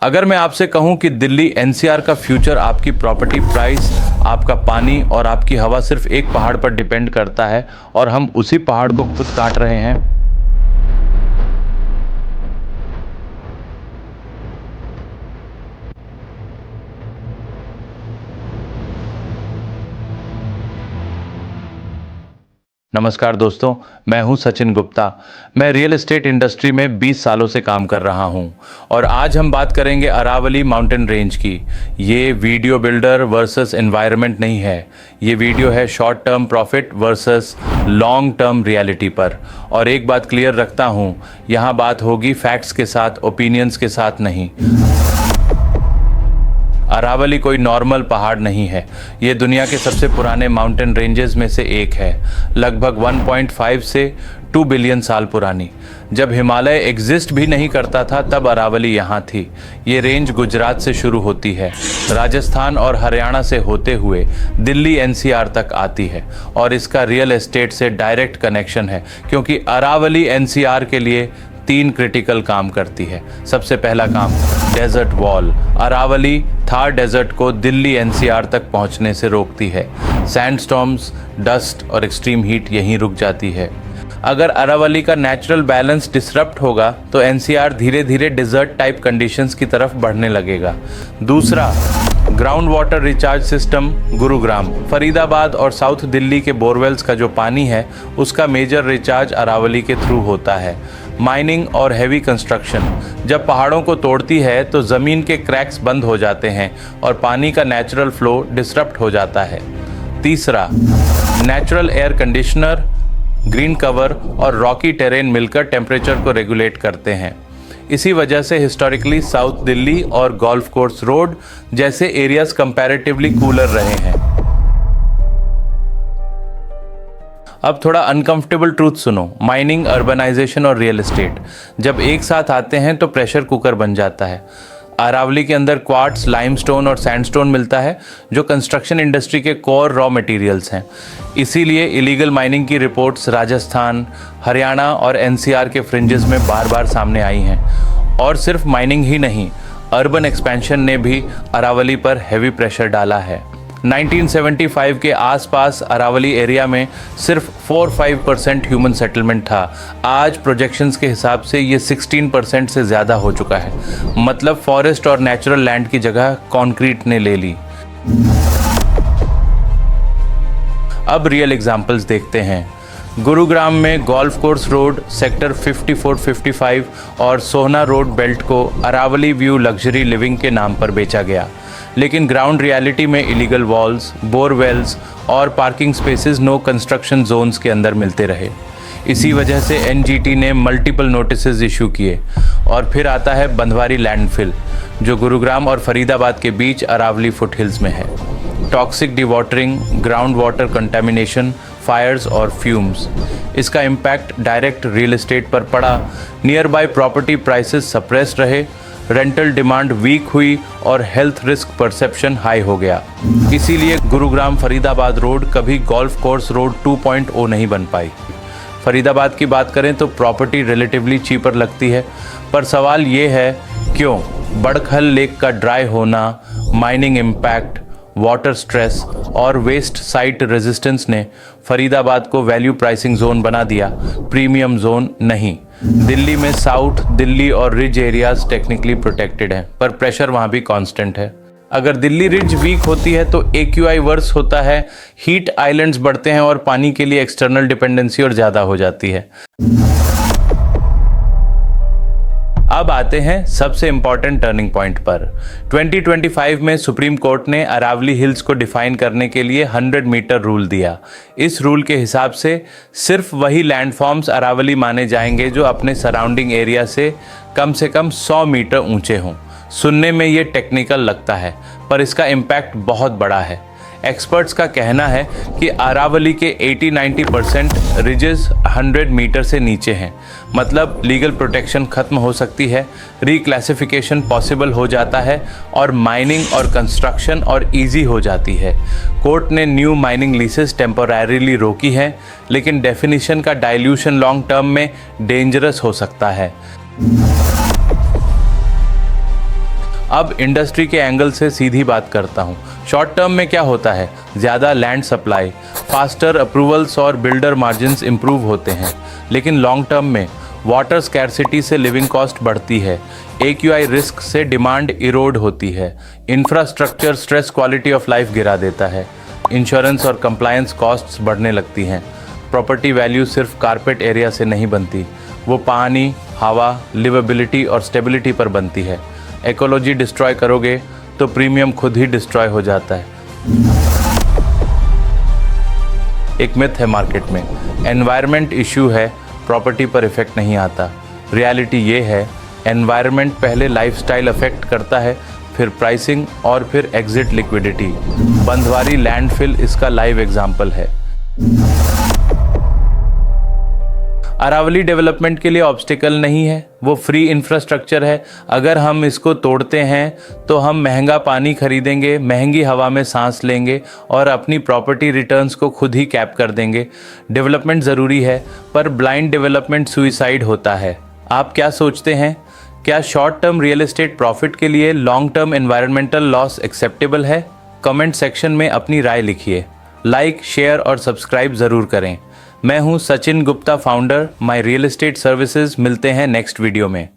अगर मैं आपसे कहूं कि दिल्ली एनसीआर का फ्यूचर आपकी प्रॉपर्टी प्राइस, आपका पानी और आपकी हवा सिर्फ एक पहाड़ पर डिपेंड करता है और हम उसी पहाड़ को खुद काट रहे हैं। नमस्कार दोस्तों, मैं हूं सचिन गुप्ता। मैं रियल एस्टेट इंडस्ट्री में 20 सालों से काम कर रहा हूं और आज हम बात करेंगे अरावली माउंटेन रेंज की। ये वीडियो बिल्डर वर्सेस एनवायरनमेंट नहीं है, ये वीडियो है short term profit versus long term reality पर। और एक बात क्लियर रखता हूं, यहाँ बात होगी फैक्ट्स के साथ, ओपिनियंस के साथ नहीं। अरावली कोई नॉर्मल पहाड़ नहीं है, ये दुनिया के सबसे पुराने माउंटेन रेंजेस में से एक है, लगभग 1.5 से 2 बिलियन साल पुरानी। जब हिमालय एग्जिस्ट भी नहीं करता था तब अरावली यहाँ थी। ये रेंज गुजरात से शुरू होती है, राजस्थान और हरियाणा से होते हुए दिल्ली एनसीआर तक आती है और इसका रियल एस्टेट से डायरेक्ट कनेक्शन है, क्योंकि अरावली एनसीआर के लिए 3 क्रिटिकल काम करती है। सबसे पहला काम, desert wall. Aravalli Thar desert को दिल्ली एनसीआर तक पहुंचने से रोकती है। सैंडस्टॉर्म्स, डस्ट और एक्सट्रीम हीट यहीं रुक जाती है। अगर अरावली का नेचुरल बैलेंस डिसरप्ट होगा तो एनसीआर धीरे धीरे डिजर्ट टाइप कंडीशंस की तरफ बढ़ने लगेगा। दूसरा, ground water recharge system Gurugram. Faridabad और साउथ दिल्ली के बोरवेल्स का जो पानी है उसका मेजर रिचार्ज अरावली के थ्रू होता है। माइनिंग और हैवी कंस्ट्रक्शन, जब पहाड़ों को तोड़ती है तो ज़मीन के क्रैक्स बंद हो जाते हैं और पानी का नेचुरल फ्लो डिसरप्ट हो जाता है। तीसरा, natural air conditioner, green cover और रॉकी टेरेन मिलकर टेम्परेचर को रेगुलेट करते हैं। इसी वजह से हिस्टोरिकली साउथ दिल्ली और गोल्फ कोर्स रोड जैसे एरियाज कंपैरेटिवली कूलर रहे हैं। अब थोड़ा अनकंफर्टेबल ट्रूथ सुनो। माइनिंग, अर्बनाइजेशन और रियल एस्टेट जब एक साथ आते हैं तो प्रेशर कुकर बन जाता है। अरावली के अंदर क्वार्ट्स, लाइमस्टोन और सैंडस्टोन मिलता है जो कंस्ट्रक्शन इंडस्ट्री के कोर रॉ मटेरियल्स हैं। इसीलिए इलीगल माइनिंग की रिपोर्ट्स राजस्थान, हरियाणा और एनसीआर के फ्रिंजेस में बार बार सामने आई हैं। और सिर्फ माइनिंग ही नहीं, अर्बन एक्सपेंशन ने भी अरावली पर हैवी प्रेशर डाला है। 1975 के आसपास अरावली एरिया में सिर्फ 4-5% ह्यूमन सेटलमेंट था। आज प्रोजेक्शंस के हिसाब से ये 16% से ज़्यादा हो चुका है। मतलब फॉरेस्ट और नेचुरल लैंड की जगह कंक्रीट ने ले ली। अब रियल एग्जांपल्स देखते हैं। गुरुग्राम में गोल्फ कोर्स रोड, सेक्टर 54-55 और सोहना रोड बेल्ट को अरावली व्यू लग्जरी लिविंग के नाम पर बेचा गया, लेकिन ग्राउंड रियलिटी में इलीगल वॉल्स, बोरवेल्स और parking spaces no construction zones के अंदर मिलते रहे। इसी वजह से एनजीटी ने मल्टीपल नोटिसेस इशू किए। और फिर आता है बंधवारी लैंडफिल, जो गुरुग्राम और फरीदाबाद के बीच अरावली फुटहिल्स में है। Toxic dewatering, ground water contamination, fires और फ्यूम्स, इसका इम्पैक्ट डायरेक्ट रियल एस्टेट पर पड़ा। Near by property prices suppressed रहे, रेंटल डिमांड वीक हुई और हेल्थ रिस्क परसेप्शन हाई हो गया। इसीलिए गुरुग्राम फरीदाबाद रोड कभी गोल्फ कोर्स रोड 2.0 नहीं बन पाई। फरीदाबाद की बात करें तो प्रॉपर्टी रिलेटिवली चीपर लगती है, पर सवाल ये है क्यों? बड़खल लेक का ड्राई होना, माइनिंग इम्पैक्ट, वाटर स्ट्रेस और वेस्ट साइट रेजिस्टेंस ने फरीदाबाद को वैल्यू प्राइसिंग जोन बना दिया, प्रीमियम जोन नहीं। दिल्ली में साउथ दिल्ली और रिज एरियाज टेक्निकली प्रोटेक्टेड हैं, पर प्रेशर वहाँ भी कांस्टेंट है। अगर दिल्ली रिज वीक होती है तो AQI वर्स होता है, हीट आइलैंड्स बढ़ते हैं और पानी के लिए एक्सटर्नल डिपेंडेंसी और ज़्यादा हो जाती है। अब आते हैं सबसे इंपॉर्टेंट टर्निंग पॉइंट पर। 2025 में सुप्रीम कोर्ट ने अरावली हिल्स को डिफाइन करने के लिए 100 मीटर रूल दिया। इस रूल के हिसाब से सिर्फ वही लैंडफॉर्म्स अरावली माने जाएंगे जो अपने सराउंडिंग एरिया से कम 100 मीटर ऊंचे हों। सुनने में ये टेक्निकल लगता है, पर इसका इम्पैक्ट बहुत बड़ा है। एक्सपर्ट्स का कहना है कि अरावली के 80-90% रिजेस 100 मीटर से नीचे हैं। मतलब लीगल प्रोटेक्शन खत्म हो सकती है, रिक्लासिफिकेशन पॉसिबल हो जाता है और माइनिंग और कंस्ट्रक्शन और इजी हो जाती है। कोर्ट ने न्यू माइनिंग लीसेस टेम्पोरेरीली रोकी है, लेकिन डेफिनेशन का डाइल्यूशन लॉन्ग टर्म में डेंजरस हो सकता है। अब इंडस्ट्री के एंगल से सीधी बात करता हूँ। शॉर्ट टर्म में क्या होता है, ज़्यादा लैंड सप्लाई, फास्टर अप्रूवल्स और बिल्डर मार्जिन्स इंप्रूव होते हैं। लेकिन लॉन्ग टर्म में वाटर स्कैरसिटी से लिविंग कॉस्ट बढ़ती है, AQI रिस्क से डिमांड इरोड होती है, infrastructure stress quality of life गिरा देता है, इंश्योरेंस और कंप्लायंस कॉस्ट्स बढ़ने लगती हैं। प्रॉपर्टी वैल्यू सिर्फ कारपेट एरिया से नहीं बनती, वो पानी, हवा, लिवेबिलिटी और स्टेबिलिटी पर बनती है। इकोलॉजी डिस्ट्रॉय करोगे तो प्रीमियम खुद ही डिस्ट्रॉय हो जाता है। एक मिथ है मार्केट में, एनवायरनमेंट इशू है, प्रॉपर्टी पर इफेक्ट नहीं आता। रियलिटी ये है, एनवायरनमेंट पहले लाइफस्टाइल अफेक्ट करता है, फिर प्राइसिंग और फिर एग्जिट लिक्विडिटी। बंधवारी लैंडफिल इसका लाइव एग्जाम्पल है। अरावली डेवलपमेंट के लिए ऑब्स्टिकल नहीं है, वो फ्री इंफ्रास्ट्रक्चर है। अगर हम इसको तोड़ते हैं तो हम महंगा पानी खरीदेंगे, महंगी हवा में सांस लेंगे और अपनी प्रॉपर्टी रिटर्न्स को खुद ही कैप कर देंगे। डेवलपमेंट ज़रूरी है, पर ब्लाइंड डेवलपमेंट सुइसाइड होता है। आप क्या सोचते हैं, क्या short term real estate profit के लिए long term environmental loss acceptable है? कमेंट सेक्शन में अपनी राय लिखिए। लाइक, शेयर और सब्सक्राइब ज़रूर करें। मैं हूं Sachin Gupta, founder my real estate services. मिलते हैं नेक्स्ट वीडियो में।